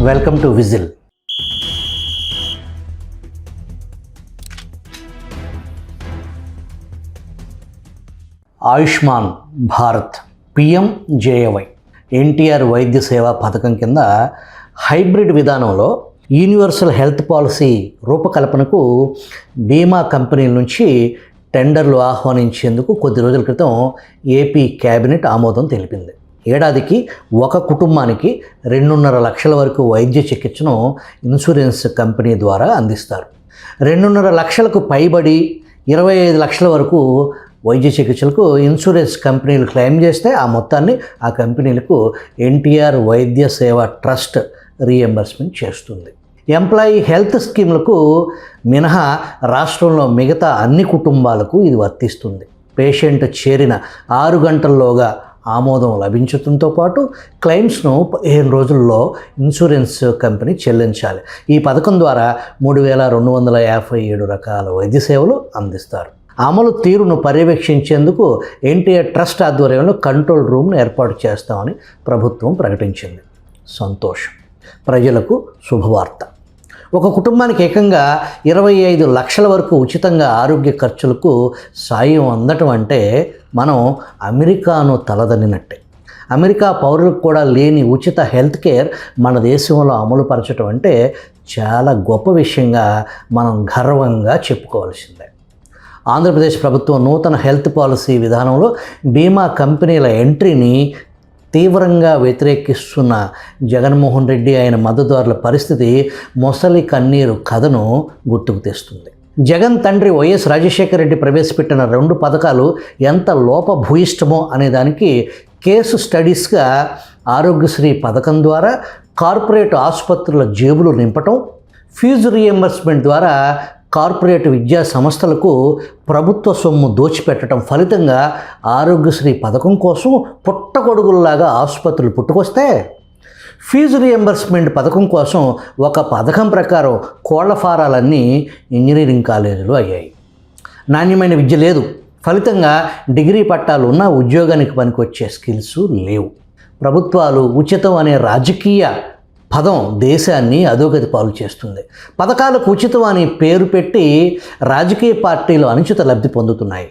Welcome to whistle. Ayushman Bharat PMJAY NTR వైద్య సేవా పథకం కింద హైబ్రిడ్ విధానంలో యూనివర్సల్ హెల్త్ పాలసీ రూపకల్పనకు బీమా కంపెనీల నుంచి టెండర్లు ఆహ్వానించేందుకు కొద్ది రోజుల క్రితం ఏపీ కేబినెట్ ఆమోదం తెలిపింది. ఏడాదికి ఒక కుటుంబానికి 2.5 లక్షల వరకు వైద్య చికిత్సను ఇన్సూరెన్స్ కంపెనీ ద్వారా అందిస్తారు. 2.5 లక్షలకు పైబడి 25 లక్షల వరకు వైద్య చికిత్సలకు ఇన్సూరెన్స్ కంపెనీలు క్లెయిమ్ చేస్తే ఆ మొత్తాన్ని ఆ కంపెనీలకు ఎన్టీఆర్ వైద్య సేవా ట్రస్ట్ రీఎంబర్స్మెంట్ చేస్తుంది. ఎంప్లాయీ హెల్త్ స్కీమ్లకు మినహా రాష్ట్రంలో మిగతా అన్ని కుటుంబాలకు ఇది వర్తిస్తుంది. పేషెంట్ చేరిన 6 గంటల్లోగా ఆమోదం లభించడంతో పాటు క్లెయిమ్స్ను 15 రోజుల్లో ఇన్సూరెన్స్ కంపెనీ చెల్లించాలి. ఈ పథకం ద్వారా 3,257 రకాల వైద్య సేవలు అందిస్తారు. అమలు తీరును పర్యవేక్షించేందుకు ఎన్టీఆర్ ట్రస్ట్ ఆధ్వర్యంలో కంట్రోల్ రూమ్ను ఏర్పాటు చేస్తామని ప్రభుత్వం ప్రకటించింది. సంతోషం. ప్రజలకు శుభవార్త. ఒక కుటుంబానికి ఏకంగా 25 లక్షల వరకు ఉచితంగా ఆరోగ్య ఖర్చులకు సాయం అందటం అంటే మనం అమెరికాను తలదన్నినట్టే. అమెరికా పౌరులకు కూడా లేని ఉచిత హెల్త్ కేర్ మన దేశంలో అమలు పరచడం అంటే చాలా గొప్ప విషయంగా మనం గర్వంగా చెప్పుకోవాల్సిందే. ఆంధ్రప్రదేశ్ ప్రభుత్వం నూతన హెల్త్ పాలసీ విధానంలో బీమా కంపెనీల ఎంట్రీని తీవ్రంగా వ్యతిరేకిస్తున్న జగన్మోహన్ రెడ్డి ఆయన మద్దతుదారుల పరిస్థితి మొసలి కన్నీరు కథను గుర్తుకు తెస్తుంది. జగన్ తండ్రి వైఎస్ రాజశేఖర రెడ్డి ప్రవేశపెట్టిన 2 పథకాలు ఎంత లోపభూయిష్టమో అనేదానికి కేసు స్టడీస్గా ఆరోగ్యశ్రీ పథకం ద్వారా కార్పొరేట్ ఆసుపత్రుల జేబులు నింపటం, ఫీజు రీఎంబర్స్మెంట్ ద్వారా కార్పొరేట్ విద్యా సంస్థలకు ప్రభుత్వ సొమ్ము దోచిపెట్టడం ఫలితంగా ఆరోగ్యశ్రీ పథకం కోసం పుట్టగొడుగుల్లాగా ఆసుపత్రులు పుట్టుకొస్తే, ఫీజు రీఎంబర్స్మెంట్ పథకం కోసం ఒక పథకం ప్రకారం కోళ్ల ఫారాలన్నీ ఇంజనీరింగ్ కాలేజీలు అయ్యాయి. నాణ్యమైన విద్య లేదు. ఫలితంగా డిగ్రీ పట్టాలు ఉన్న ఉద్యోగానికి పనికొచ్చే స్కిల్స్ లేవు. ప్రభుత్వాలు ఉచితం అనే రాజకీయ పదం దేశాన్ని అధోగతి పాలు చేస్తుంది. పథకాలకు ఉచితం అని పేరు పెట్టి రాజకీయ పార్టీలు అనుచిత లబ్ధి పొందుతున్నాయి.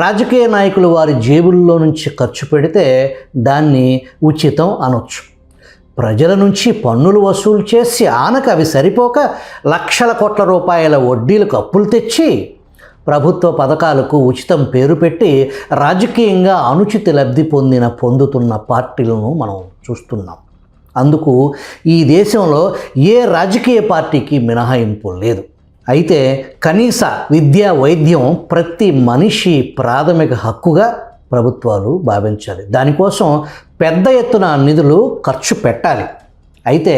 రాజకీయ నాయకులు వారి జేబుల్లో నుంచి ఖర్చు పెడితే దాన్ని ఉచితం అనొచ్చు. ప్రజల నుంచి పన్నులు వసూలు చేసి ఆనక అవి సరిపోక లక్షల కోట్ల రూపాయల వడ్డీలకు అప్పులు తెచ్చి ప్రభుత్వ పథకాలకు ఉచితం పేరు పెట్టి రాజకీయంగా అనుచిత లబ్ధి పొందుతున్న పార్టీలను మనం చూస్తున్నాం. అందుకు ఈ దేశంలో ఏ రాజకీయ పార్టీకి మినహాయింపు లేదు. అయితే కనీస విద్యా వైద్యం ప్రతి మనిషి ప్రాథమిక హక్కుగా ప్రభుత్వాలు భావించాలి. దానికోసం పెద్ద ఎత్తున నిధులు ఖర్చు పెట్టాలి. అయితే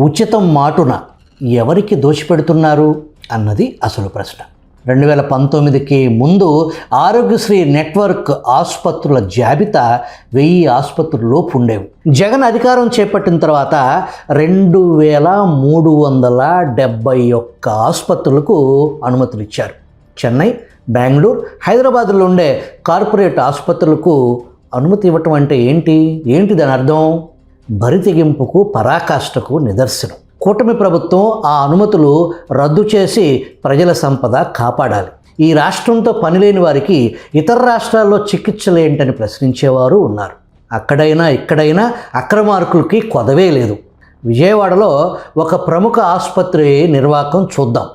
ఉచితం మాటున ఎవరికి దోచిపెడుతున్నారు అన్నది అసలు ప్రశ్న. 2019కి ముందు ఆరోగ్యశ్రీ నెట్వర్క్ ఆసుపత్రుల జాబితా 1000 ఆసుపత్రుల్లోపు ఉండేవి. జగన్ అధికారం చేపట్టిన తర్వాత 2371 ఆసుపత్రులకు అనుమతులు ఇచ్చారు. చెన్నై, బెంగళూరు, హైదరాబాద్లో ఉండే కార్పొరేట్ ఆసుపత్రులకు అనుమతి ఇవ్వటం అంటే ఏంటి దాని అర్థం? బరితెగింపుకు పరాకాష్ఠకు నిదర్శనం. కూటమి ప్రభుత్వం ఆ అనుమతులు రద్దు చేసి ప్రజల సంపద కాపాడాలి. ఈ రాష్ట్రంతో పనిలేని వారికి ఇతర రాష్ట్రాల్లో చికిత్సలు ఏంటని ప్రశ్నించేవారు ఉన్నారు. అక్కడైనా ఇక్కడైనా అక్రమార్కులకి కొదవే లేదు. విజయవాడలో ఒక ప్రముఖ ఆసుపత్రి నిర్వాహకం చూద్దాం.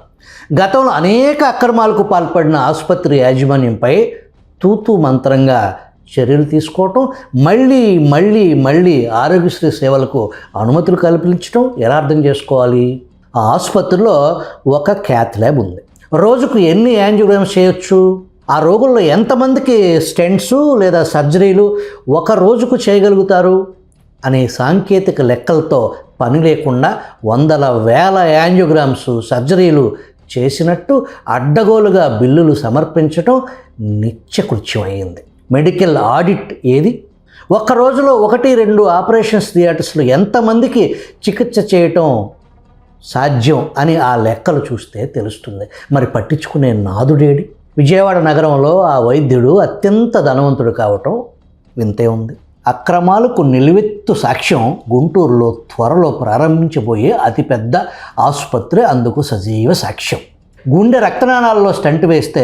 గతంలో అనేక అక్రమాలకు పాల్పడిన ఆసుపత్రి యాజమాన్యంపై తూతూ మంత్రంగా చర్యలు తీసుకోవటం, మళ్ళీ ఆరోగ్యశ్రీ సేవలకు అనుమతులు కల్పించడం ఎలా అర్థం చేసుకోవాలి? ఆ ఆసుపత్రిలో ఒక క్యాత్ ల్యాబ్ ఉంది. రోజుకు ఎన్ని యాంజియోగ్రామ్స్ చేయొచ్చు? ఆ రోగుల్లో ఎంతమందికి స్టెంట్స్ లేదా సర్జరీలు ఒక రోజుకు చేయగలుగుతారు అనే సాంకేతిక లెక్కలతో పని లేకుండా వందల వేల యాంజియోగ్రామ్స్ సర్జరీలు చేసినట్టు అడ్డగోలుగా బిల్లులు సమర్పించడం నిత్యకృత్యమైంది. మెడికల్ ఆడిట్ ఏది? ఒక్క రోజులో 1-2 ఆపరేషన్స్ థియేటర్స్లో ఎంతమందికి చికిత్స చేయటం సాధ్యం అని ఆ లెక్కలు చూస్తే తెలుస్తుంది. మరి పట్టించుకునే నాదుడేడి? విజయవాడ నగరంలో ఆ వైద్యుడు అత్యంత ధనవంతుడు కావటం వింతే ఉంది. అక్రమాలకు నిలువెత్తు సాక్ష్యం గుంటూరులో త్వరలో ప్రారంభించబోయే అతిపెద్ద ఆసుపత్రి అందుకు సజీవ సాక్ష్యం. గుండె రక్తనాళాల్లో స్టంట్ వేస్తే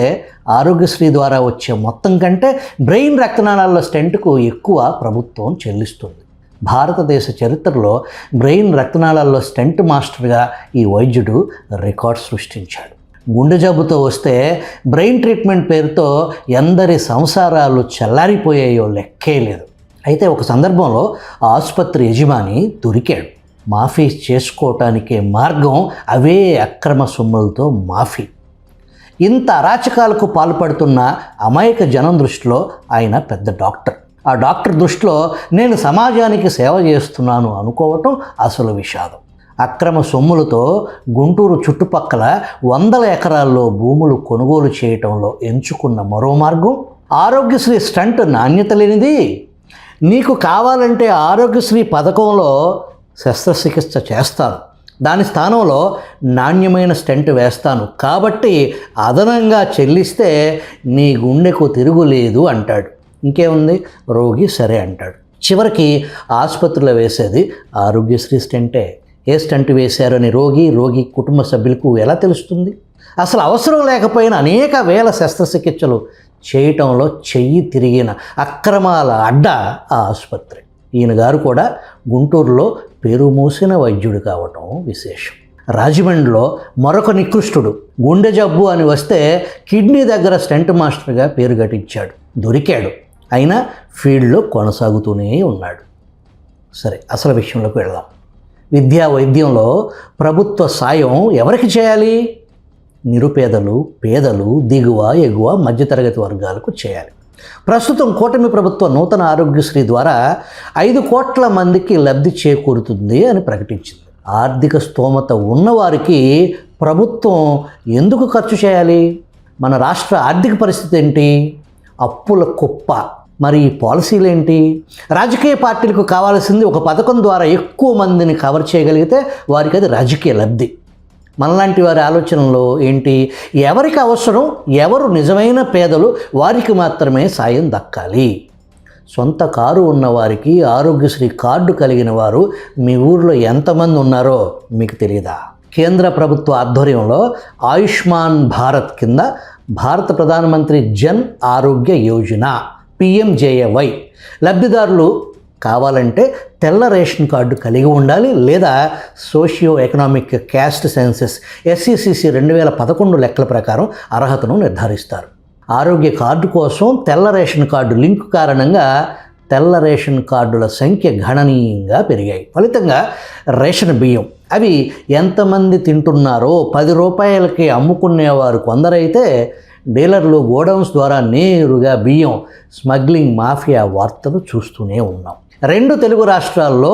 ఆరోగ్యశ్రీ ద్వారా వచ్చే మొత్తం కంటే బ్రెయిన్ రక్తనాళాల్లో స్టెంట్కు ఎక్కువ ప్రభుత్వం చెల్లిస్తుంది. భారతదేశ చరిత్రలో బ్రెయిన్ రక్తనాళాల్లో స్టెంట్ మాస్టర్గా ఈ వైద్యుడు రికార్డ్ సృష్టించాడు. గుండె జబ్బుతో వస్తే బ్రెయిన్ ట్రీట్మెంట్ పేరుతో ఎందరి సంసారాలు చల్లారిపోయాయో లెక్కే లేదు. అయితే ఒక సందర్భంలో ఆసుపత్రి యజమాని దొరికాడు. మాఫీ చేసుకోవటానికే మార్గం అవే అక్రమ సొమ్ములతో మాఫీ. ఇంత అరాచకాలకు పాల్పడుతున్న అమాయక జనం దృష్టిలో ఆయన పెద్ద డాక్టర్. ఆ డాక్టర్ దృష్టిలో నేను సమాజానికి సేవ చేస్తున్నాను అనుకోవటం అసలు విషాదం. అక్రమ సొమ్ములతో గుంటూరు చుట్టుపక్కల 100 ఎకరాల్లో భూములు కొనుగోలు చేయటంలో ఎంచుకున్న మరో మార్గం ఆరోగ్యశ్రీ స్టంట్ నాణ్యత లేనిది. నీకు కావాలంటే ఆరోగ్యశ్రీ పథకంలో శస్త్రచికిత్స చేస్తాను, దాని స్థానంలో నాణ్యమైన స్టెంట్ వేస్తాను, కాబట్టి అదనంగా చెల్లిస్తే నీ గుండెకు తిరుగులేదు అంటాడు. ఇంకేముంది, రోగి సరే అంటాడు. చివరికి ఆసుపత్రిలో వేసేది ఆరోగ్యశ్రీ స్టెంటే. ఏ స్టంట్ వేశారని రోగి కుటుంబ సభ్యులకు ఎలా తెలుస్తుంది? అసలు అవసరం లేకపోయినా అనేక వేల శస్త్రచికిత్సలు చేయటంలో చెయ్యి తిరిగిన అక్రమాల అడ్డ ఆ ఆసుపత్రి. ఈయన గారు కూడా గుంటూరులో పేరు మోసిన వైద్యుడు కావటం విశేషం. రాజమండ్రిలో మరొక నికృష్టుడు గుండె జబ్బు అని వస్తే కిడ్నీ దగ్గర స్టెంట్ మాస్టర్గా పేరు గటించాడు. దొరికాడు, అయినా ఫీల్డ్లో కొనసాగుతూనే ఉన్నాడు. సరే, అసలు విషయంలోకి వెళ్దాం. విద్యా వైద్యంలో ప్రభుత్వ సాయం ఎవరికి చేయాలి? నిరుపేదలు, పేదలు, దిగువ ఎగువ మధ్యతరగతి వర్గాలకు చేయాలి. ప్రస్తుతం కూటమి ప్రభుత్వం నూతన ఆరోగ్యశ్రీ ద్వారా 5 కోట్ల మందికి లబ్ధి చేకూరుతుంది అని ప్రకటించింది. ఆర్థిక స్తోమత ఉన్నవారికి ప్రభుత్వం ఎందుకు ఖర్చు చేయాలి? మన రాష్ట్ర ఆర్థిక పరిస్థితి ఏంటి? అప్పుల కుప్ప. మరి ఈ పాలసీలు ఏంటి? రాజకీయ పార్టీలకు కావాల్సింది ఒక పథకం ద్వారా ఎక్కువ మందిని కవర్ చేయగలిగితే వారికి అది రాజకీయ లబ్ధి. మనలాంటి వారి ఆలోచనలో ఏంటి? ఎవరికి అవసరం, ఎవరు నిజమైన పేదలు వారికి మాత్రమే సాయం దక్కాలి. సొంత కారు ఉన్నవారికి ఆరోగ్యశ్రీ కార్డు కలిగిన వారు మీ ఊర్లో ఎంతమంది ఉన్నారో మీకు తెలియదా? కేంద్ర ప్రభుత్వ ఆధ్వర్యంలో ఆయుష్మాన్ భారత్ కింద భారత ప్రధానమంత్రి జన్ ఆరోగ్య యోజన PMJAY లబ్ధిదారులు కావాలంటే తెల్ల రేషన్ కార్డు కలిగి ఉండాలి, లేదా socio economic caste senses SECC 2011 లెక్కల ప్రకారం అర్హతను నిర్ధారిస్తారు. ఆరోగ్య కార్డు కోసం తెల్ల రేషన్ కార్డు లింకు కారణంగా తెల్ల రేషన్ కార్డుల సంఖ్య గణనీయంగా పెరిగాయి. ఫలితంగా రేషన్ బియ్యం అవి ఎంతమంది తింటున్నారో 10 రూపాయలకి అమ్ముకునేవారు కొందరైతే డీలర్లు గోడౌన్స్ ద్వారా నేరుగా బియ్యం స్మగ్లింగ్ మాఫియా వార్తలు చూస్తూనే ఉన్నాం. 2 తెలుగు రాష్ట్రాల్లో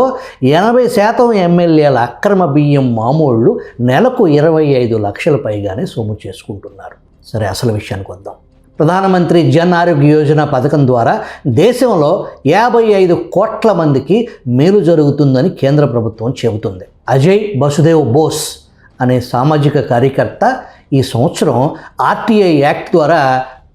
80% ఎమ్మెల్యేల అక్రమ బియ్యం మామూళ్ళు నెలకు 25 లక్షల పైగానే సొమ్ము చేసుకుంటున్నారు. సరే, అసలు విషయానికి వద్దాం. ప్రధానమంత్రి జన్ ఆరోగ్య యోజన పథకం ద్వారా దేశంలో 55 కోట్ల మందికి మేలు జరుగుతుందని కేంద్ర ప్రభుత్వం చెబుతుంది. అజయ్ బసుదేవ్ బోస్ అనే సామాజిక కార్యకర్త ఈ సంవత్సరం RTI యాక్ట్ ద్వారా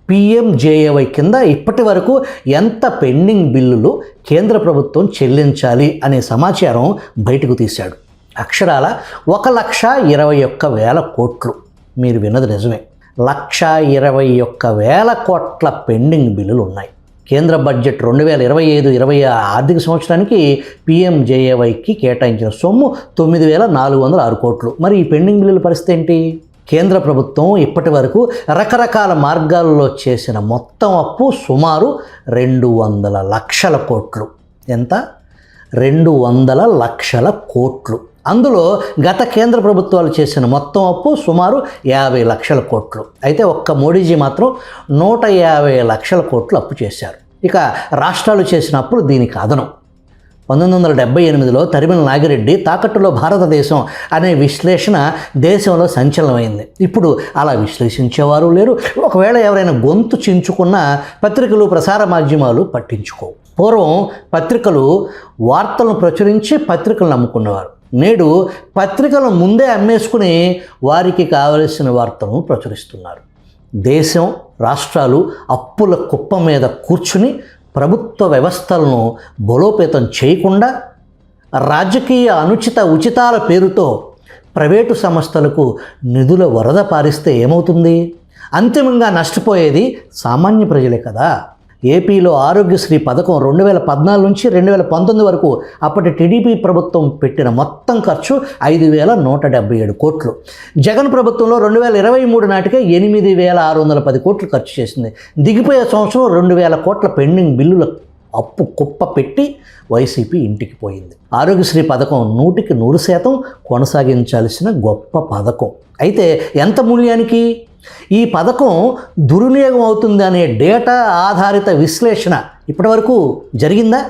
PMJAY కింద ఇప్పటి వరకు ఎంత పెండింగ్ బిల్లులు కేంద్ర ప్రభుత్వం చెల్లించాలి అనే సమాచారం బయటకు తీశాడు. అక్షరాల 1,21,000 కోట్లు. మీరు విన్నది నిజమే, 1,21,000 కోట్ల పెండింగ్ బిల్లులు ఉన్నాయి. కేంద్ర బడ్జెట్ 2025-26 ఆర్థిక సంవత్సరానికి PMJAYకి కేటాయించిన సొమ్ము 9,406 కోట్లు. మరి ఈ పెండింగ్ బిల్లుల పరిస్థితి ఏంటి? కేంద్ర ప్రభుత్వం ఇప్పటి వరకు రకరకాల మార్గాల్లో చేసిన మొత్తం అప్పు సుమారు 200 లక్షల కోట్లు. ఎంత? 200 లక్షల కోట్లు. అందులో గత కేంద్ర ప్రభుత్వాలు చేసిన మొత్తం అప్పు సుమారు 50 లక్షల కోట్లు. అయితే ఒక్క మోడీజీ మాత్రం 150 లక్షల కోట్లు అప్పు చేశారు. ఇక రాష్ట్రాలు చేసిన అప్పులు దీనికి అదనం. 1978లో తరిమిన నాగిరెడ్డి తాకట్టులో భారతదేశం అనే విశ్లేషణ దేశంలో సంచలనమైంది. ఇప్పుడు అలా విశ్లేషించేవారు లేరు. ఒకవేళ ఎవరైనా గొంతు చించుకున్న పత్రికలు, ప్రసార మాధ్యమాలు పట్టించుకోవు. పూర్వం పత్రికలు వార్తలను ప్రచురించి పత్రికలను నమ్ముకునేవారు. నేడు పత్రికలను ముందే అమ్మేసుకుని వారికి కావలసిన వార్తలను ప్రచురిస్తున్నారు. దేశం, రాష్ట్రాలు అప్పుల కుప్ప మీద కూర్చుని ప్రభుత్వ వ్యవస్థలను బలోపేతం చేయకుండా రాజకీయ అనుచిత ఉచితాల పేరుతో ప్రైవేటు సంస్థలకు నిధుల వరద పారిస్తే ఏమవుతుంది? అంతిమంగా నష్టపోయేది సామాన్య ప్రజలే కదా. ఏపీలో ఆరోగ్యశ్రీ పథకం 2014 నుంచి 2019 వరకు అప్పటి టీడీపీ ప్రభుత్వం పెట్టిన మొత్తం ఖర్చు 5,177 కోట్లు. జగన్ ప్రభుత్వంలో 2023 నాటికే 8,610 కోట్లు ఖర్చు చేసింది. దిగిపోయే సంవత్సరం 2,000 కోట్ల పెండింగ్ బిల్లుల అప్పు కుప్ప పెట్టి వైసీపీ ఇంటికి పోయింది. ఆరోగ్యశ్రీ పథకం 100% కొనసాగించాల్సిన గొప్ప పథకం. అయితే ఎంత మూల్యానికి? ఈ పథకం దుర్వినియోగం అవుతుంది అనే డేటా ఆధారిత విశ్లేషణ ఇప్పటివరకు జరిగిందా?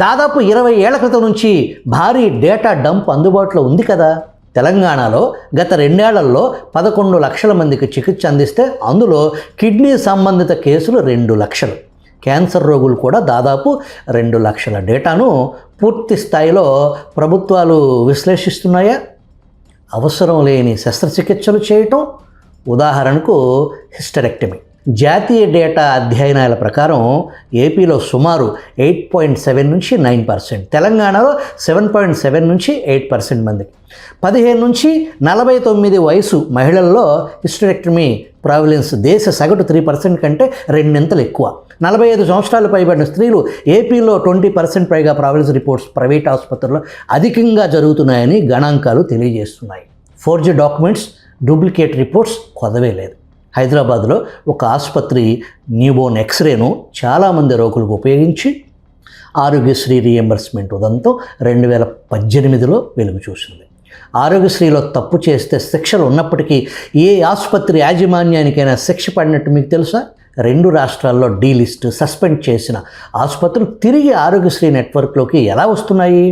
దాదాపు 20 ఏళ్ల క్రితం నుంచి భారీ డేటా డంప్ అందుబాటులో ఉంది కదా. తెలంగాణలో గత 2 ఏళ్లలో 11 లక్షల మందికి చికిత్స అందిస్తే అందులో కిడ్నీ సంబంధిత కేసులు 2 లక్షలు. క్యాన్సర్ రోగులు కూడా దాదాపు 2 లక్షల డేటాను పూర్తి స్థాయిలో ప్రభుత్వాలు విశ్లేషిస్తున్నాయా? అవసరం లేని శస్త్రచికిత్సలు చేయటం, ఉదాహరణకు హిస్టరెక్టమీ. జాతీయ డేటా అధ్యయనాల ప్రకారం ఏపీలో సుమారు 8.7 నుంచి 9%, తెలంగాణలో 7.7 నుంచి 8% మందికి. 15 నుంచి 49 వయసు మహిళల్లో హిస్టరెక్టమీ ప్రావిలెన్స్ దేశ సగటు 3% కంటే 2 ఎక్కువ. 45 సంవత్సరాలు పైబడిన స్త్రీలు ఏపీలో 20% పైగా ప్రావిలెన్స్ రిపోర్ట్స్ ప్రైవేట్ ఆసుపత్రుల్లో అధికంగా జరుగుతున్నాయని గణాంకాలు తెలియజేస్తున్నాయి. ఫోర్జీ డాక్యుమెంట్స్, డూప్లికేట్ రిపోర్ట్స్ కొదవే లేదు. హైదరాబాద్లో ఒక ఆసుపత్రి న్యూబోర్న్ ఎక్స్రేను చాలామంది రోగులకు ఉపయోగించి ఆరోగ్యశ్రీ రీఎంబర్స్మెంట్ ఉదంతం 2018లో వెలుగు చూసింది. ఆరోగ్యశ్రీలో తప్పు చేస్తే శిక్షలు ఉన్నప్పటికీ ఏ ఆసుపత్రి యాజమాన్యానికైనా శిక్ష పడినట్టు మీకు తెలుసా? 2 రాష్ట్రాల్లో డీలిస్ట్, సస్పెండ్ చేసిన ఆసుపత్రులు తిరిగి ఆరోగ్యశ్రీ నెట్వర్క్లోకి ఎలా వస్తున్నాయి?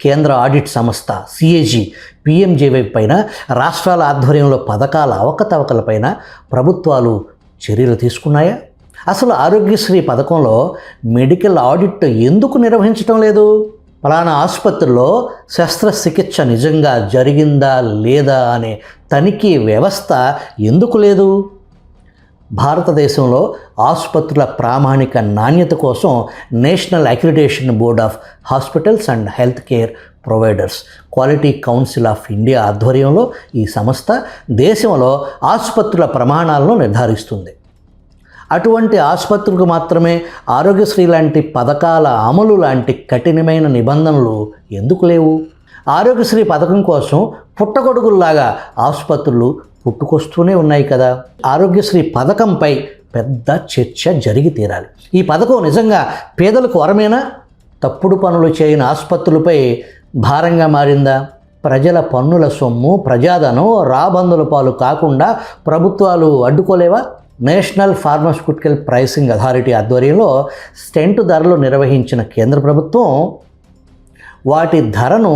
కేంద్ర ఆడిట్ సంస్థ సిఏజీ పిఎంజేవై పైన, రాష్ట్రాల ఆధ్వర్యంలో పథకాల అవకతవకలపైన ప్రభుత్వాలు చర్యలు తీసుకున్నాయా? అసలు ఆరోగ్యశ్రీ పథకంలో మెడికల్ ఆడిట్ ఎందుకు నిర్వహించడం లేదు? ఫలానా ఆసుపత్రిలో శస్త్రచికిత్స నిజంగా జరిగిందా లేదా అనే తనిఖీ వ్యవస్థ ఎందుకు లేదు? భారతదేశంలో ఆసుపత్రుల ప్రామాణిక నాణ్యత కోసం national accreditation board of hospitals and health care providers quality council of India ఆధ్వర్యంలో ఈ సంస్థ దేశంలో ఆసుపత్రుల ప్రమాణాలను నిర్ధారిస్తుంది. అటువంటి ఆసుపత్రులకు మాత్రమే ఆరోగ్యశ్రీ లాంటి పథకాల అమలు లాంటి కఠినమైన నిబంధనలు ఎందుకు లేవు? ఆరోగ్యశ్రీ పథకం కోసం పుట్టగొడుగుల్లాగా ఆసుపత్రులు పుట్టుకొస్తూనే ఉన్నాయి కదా. ఆరోగ్యశ్రీ పథకంపై పెద్ద చర్చ జరిగి తీరాలి. ఈ పథకం నిజంగా పేదలకు వరమేనా? తప్పుడు పనులు చేయని ఆసుపత్రులపై భారంగా మారిందా? ప్రజల పన్నుల సొమ్ము, ప్రజాధనం రాబందుల పాలు కాకుండా ప్రభుత్వాలు అడ్డుకోలేవా? నేషనల్ ఫార్మాస్యూటికల్ ప్రైసింగ్ అథారిటీ ఆధ్వర్యంలో స్టెంట్ ధరలు నిర్వహించిన కేంద్ర ప్రభుత్వం వాటి ధరను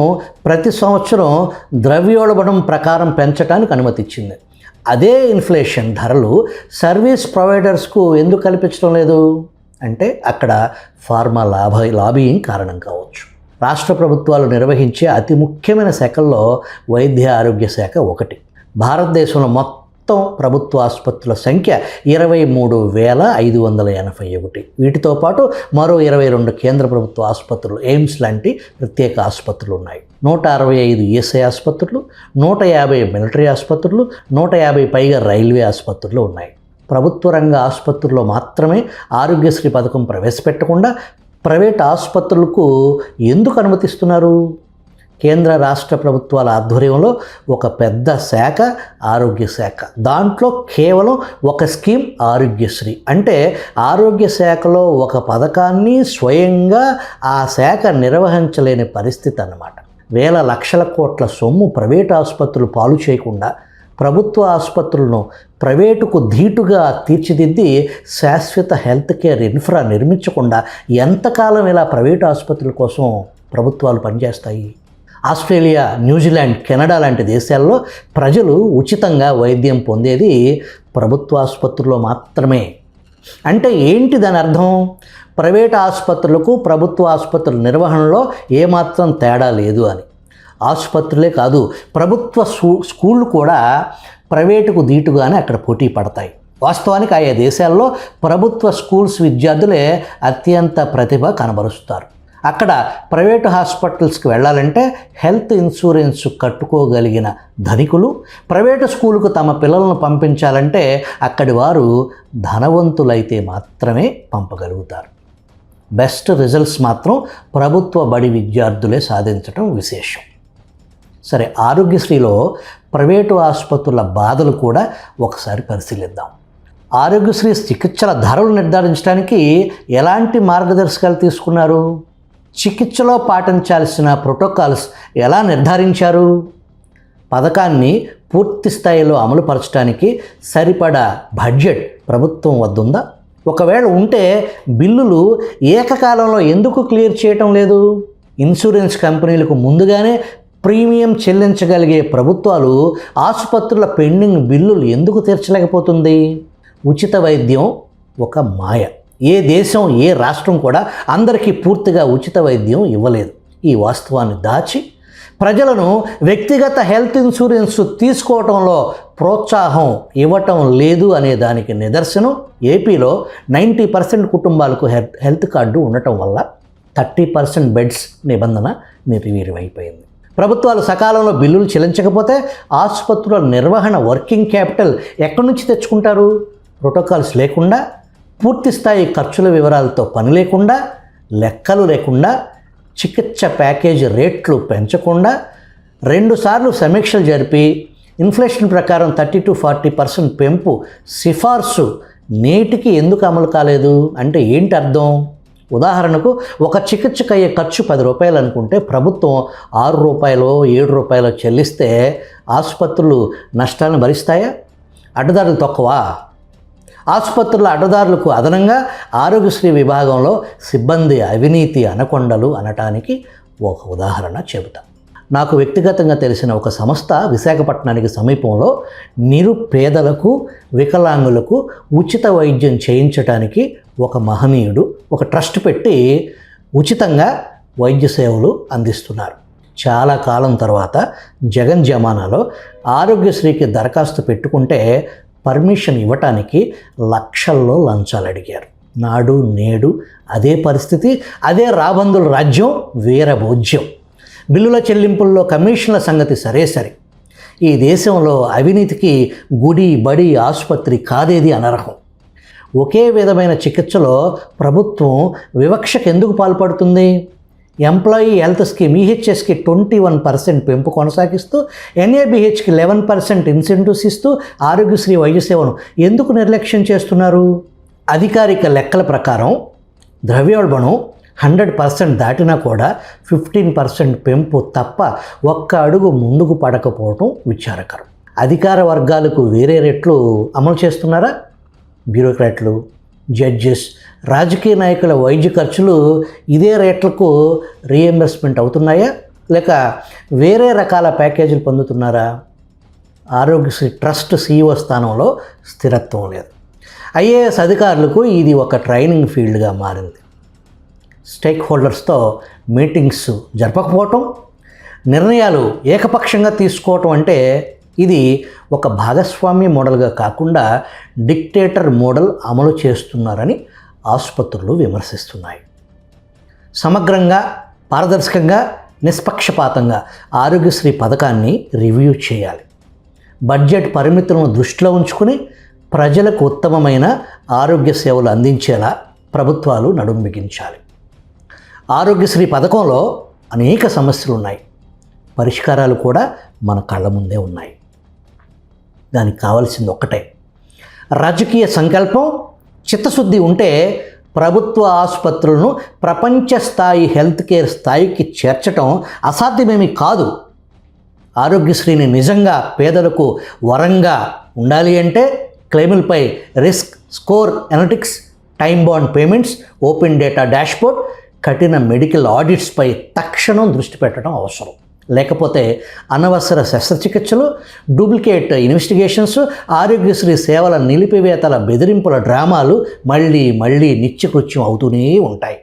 ప్రతి సంవత్సరం ద్రవ్యోల్బణం ప్రకారం పెంచడానికి అనుమతిచ్చింది. అదే ఇన్ఫ్లేషన్ ధరలు సర్వీస్ ప్రొవైడర్స్కు ఎందుకు కల్పించడం లేదు? అంటే అక్కడ ఫార్మా లాబీయింగ్ కారణం కావచ్చు. రాష్ట్ర ప్రభుత్వాలు నిర్వహించే అతి ముఖ్యమైన శాఖల్లో వైద్య ఆరోగ్య శాఖ ఒకటి. భారతదేశంలో మొత్తం ప్రభుత్వ ఆసుపత్రుల సంఖ్య 23,581. వీటితో పాటు మరో 22 కేంద్ర ప్రభుత్వ ఆసుపత్రులు, ఎయిమ్స్ లాంటి ప్రత్యేక ఆసుపత్రులు ఉన్నాయి. 165 ఈఎస్ఐ ఆసుపత్రులు, 150 మిలిటరీ ఆసుపత్రులు, 150 పైగా రైల్వే ఆసుపత్రులు ఉన్నాయి. ప్రభుత్వ రంగ ఆసుపత్రుల్లో మాత్రమే ఆరోగ్యశ్రీ పథకం ప్రవేశపెట్టకుండా ప్రైవేట్ ఆసుపత్రులకు ఎందుకు అనుమతిస్తున్నారు? కేంద్ర రాష్ట్ర ప్రభుత్వాల ఆధ్వర్యంలో ఒక పెద్ద శాఖ ఆరోగ్య శాఖ. దాంట్లో కేవలం ఒక స్కీమ్ ఆరోగ్యశ్రీ. అంటే ఆరోగ్య శాఖలో ఒక పథకాన్ని స్వయంగా ఆ శాఖ నిర్వహించలేని పరిస్థితి అన్నమాట. వేల లక్షల కోట్ల సొమ్ము ప్రైవేటు ఆసుపత్రులు పాలు చేయకుండా ప్రభుత్వ ఆసుపత్రులను ప్రైవేటుకు ధీటుగా తీర్చిదిద్ది శాశ్వత హెల్త్ కేర్ ఇన్ఫ్రా నిర్మించకుండా ఎంతకాలం ఇలా ప్రైవేటు ఆసుపత్రుల కోసం ప్రభుత్వాలు పనిచేస్తాయి? ఆస్ట్రేలియా, న్యూజిలాండ్, కెనడా లాంటి దేశాల్లో ప్రజలు ఉచితంగా వైద్యం పొందేది ప్రభుత్వ ఆసుపత్రుల్లో మాత్రమే. అంటే ఏంటి దాని అర్థం? ప్రైవేట్ ఆసుపత్రులకు ప్రభుత్వ ఆసుపత్రుల నిర్వహణలో ఏమాత్రం తేడా లేదు అని. ఆసుపత్రులే కాదు, ప్రభుత్వ స్కూళ్ళు కూడా ప్రైవేటుకు ధీటుగానే అక్కడ పోటీ పడతాయి. వాస్తవానికి ఆయా దేశాల్లో ప్రభుత్వ స్కూల్స్ విద్యార్థులే అత్యంత ప్రతిభ కనబరుస్తారు. అక్కడ ప్రైవేటు హాస్పిటల్స్కి వెళ్ళాలంటే హెల్త్ ఇన్సూరెన్స్ కట్టుకోగలిగిన ధనికులు, ప్రైవేటు స్కూలుకు తమ పిల్లలను పంపించాలంటే అక్కడి వారు ధనవంతులైతే మాత్రమే పంపగలుగుతారు. బెస్ట్ రిజల్ట్స్ మాత్రం ప్రభుత్వ బడి విద్యార్థులే సాధించడం విశేషం. సరే, ఆరోగ్యశ్రీలో ప్రైవేటు ఆసుపత్రుల బాధలు కూడా ఒకసారి పరిశీలిద్దాం. ఆరోగ్యశ్రీ చికిత్సల ధరలు నిర్ధారించడానికి ఎలాంటి మార్గదర్శకాలు తీసుకున్నారు? చికిత్సలో పాటించాల్సిన ప్రోటోకాల్స్ ఎలా నిర్ధారించారు? పథకాన్ని పూర్తి స్థాయిలో అమలుపరచడానికి సరిపడా బడ్జెట్ ప్రభుత్వం వద్ద ఉందా? ఒకవేళ ఉంటే బిల్లులు ఏకకాలంలో ఎందుకు క్లియర్ చేయటం లేదు? ఇన్సూరెన్స్ కంపెనీలకు ముందుగానే ప్రీమియం చెల్లించగలిగే ప్రభుత్వాలు ఆసుపత్రుల పెండింగ్ బిల్లులు ఎందుకు తీర్చలేకపోతుంది? ఉచిత వైద్యం ఒక మాయ. ఏ దేశం, ఏ రాష్ట్రం కూడా అందరికీ పూర్తిగా ఉచిత వైద్యం ఇవ్వలేదు. ఈ వాస్తవాన్ని దాచి ప్రజలను వ్యక్తిగత హెల్త్ ఇన్సూరెన్స్ తీసుకోవటంలో ప్రోత్సాహం ఇవ్వటం లేదు అనే దానికి నిదర్శనం ఏపీలో 90% కుటుంబాలకు హెల్త్ కార్డు ఉండటం వల్ల 30% బెడ్స్ నిబంధన నిర్వీర్యమైపోయింది. ప్రభుత్వాలు సకాలంలో బిల్లులు చెల్లించకపోతే ఆసుపత్రుల నిర్వహణ వర్కింగ్ క్యాపిటల్ ఎక్కడి నుంచి తెచ్చుకుంటారు? ప్రోటోకాల్స్ లేకుండా, పూర్తి స్థాయి ఖర్చుల వివరాలతో పని లేకుండా, లెక్కలు లేకుండా, చికిత్స ప్యాకేజీ రేట్లు పెంచకుండా, 2 సార్లు సమీక్షలు జరిపి ఇన్ఫ్లేషన్ ప్రకారం 30-40% పెంపు సిఫార్సు నేటికి ఎందుకు అమలు కాలేదు అంటే ఏంటి అర్థం? ఉదాహరణకు ఒక చికిత్సకు అయ్యే ఖర్చు 10 రూపాయలు అనుకుంటే ప్రభుత్వం 6 రూపాయలు 7 రూపాయలు చెల్లిస్తే ఆసుపత్రులు నష్టాలను భరిస్తాయా? అడ్డదారులు తక్కువా? ఆసుపత్రుల అడ్డదారులకు అదనంగా ఆరోగ్యశ్రీ విభాగంలో సిబ్బంది అవినీతి అనకొండలు అనటానికి ఒక ఉదాహరణ చెబుతా. నాకు వ్యక్తిగతంగా తెలిసిన ఒక సంస్థ విశాఖపట్నానికి సమీపంలో నిరుపేదలకు, వికలాంగులకు ఉచిత వైద్యం చేయించడానికి ఒక మహనీయుడు ఒక ట్రస్ట్ పెట్టి ఉచితంగా వైద్య సేవలు అందిస్తున్నారు. చాలా కాలం తర్వాత జగన్ జమానాలో ఆరోగ్యశ్రీకి దరఖాస్తు పెట్టుకుంటే పర్మిషన్ ఇవ్వటానికి లక్షల్లో లంచాలు అడిగారు. నాడు నేడు అదే పరిస్థితి, అదే రాబందుల రాజ్యం, వీరభోజ్యం. బిల్లుల చెల్లింపుల్లో కమిషన్ల సంగతి సరే. ఈ దేశంలో అవినీతికి గుడి బడి ఆసుపత్రి కాదేది అనర్హం. ఒకే విధమైన చికిత్సలో ప్రభుత్వం వివక్షకు ఎందుకు పాల్పడుతుంది? ఎంప్లాయీ హెల్త్ స్కీమ్ ఈహెచ్ఎస్కి 21% పెంపు కొనసాగిస్తూ, ఎన్ఏబిహెచ్కి 11% ఇన్సెంటివ్స్ ఇస్తూ ఆరోగ్యశ్రీ వైద్య సేవను ఎందుకు నిర్లక్ష్యం చేస్తున్నారు? అధికారిక లెక్కల ప్రకారం ద్రవ్యోల్బణం 100% దాటినా కూడా 15% పెంపు తప్ప ఒక్క అడుగు ముందుకు పడకపోవటం విచారకరం. అధికార వర్గాలకు వేరే రేట్లు అమలు చేస్తున్నారా? బ్యూరోక్రాట్లు, జడ్జెస్, రాజకీయ నాయకుల వైద్య ఖర్చులు ఇదే రేట్లకు రీఎంబర్స్మెంట్ అవుతున్నాయా? లేక వేరే రకాల ప్యాకేజీలు పొందుతున్నారా? ఆరోగ్యశ్రీ ట్రస్ట్ CEO స్థానంలో స్థిరత్వం లేదు. ఐఏఎస్ అధికారులకు ఇది ఒక ట్రైనింగ్ ఫీల్డ్గా మారింది. స్టేక్ హోల్డర్స్తో మీటింగ్స్ జరపకపోవటం, నిర్ణయాలు ఏకపక్షంగా తీసుకోవటం అంటే ఇది ఒక భాగస్వామ్య మోడల్గా కాకుండా డిక్టేటర్ మోడల్ అమలు చేస్తున్నారని ఆసుపత్రులు విమర్శిస్తున్నాయి. సమగ్రంగా, పారదర్శకంగా, నిష్పక్షపాతంగా ఆరోగ్యశ్రీ పథకాన్ని రివ్యూ చేయాలి. బడ్జెట్ పరిమితులను దృష్టిలో ఉంచుకుని ప్రజలకు ఉత్తమమైన ఆరోగ్య సేవలు అందించేలా ప్రభుత్వాలు నడుం బిగించాలి. ఆరోగ్యశ్రీ పథకంలో అనేక సమస్యలు ఉన్నాయి. పరిష్కారాలు కూడా మన కళ్ళ ముందే ఉన్నాయి. దానికి కావాల్సింది ఒక్కటే, రాజకీయ సంకల్పం, చిత్తశుద్ధి ఉంటే ప్రభుత్వ ఆసుపత్రులను ప్రపంచ స్థాయి హెల్త్ కేర్ స్థాయికి చేర్చడం అసాధ్యమేమీ కాదు. ఆరోగ్యశ్రీని నిజంగా పేదలకు వరంగా ఉండాలి అంటే క్లెయిములపై risk score analytics, time bound payments, open data dashboard, కఠిన మెడికల్ ఆడిట్స్పై తక్షణం దృష్టి పెట్టడం అవసరం. లేకపోతే అనవసర శస్త్రచికిత్సలు, డూప్లికేట్ ఇన్వెస్టిగేషన్స్, ఆరోగ్యశ్రీ సేవల నిలిపివేతల బెదిరింపుల డ్రామాలు మళ్ళీ నిత్యకృత్యం అవుతూనే ఉంటాయి.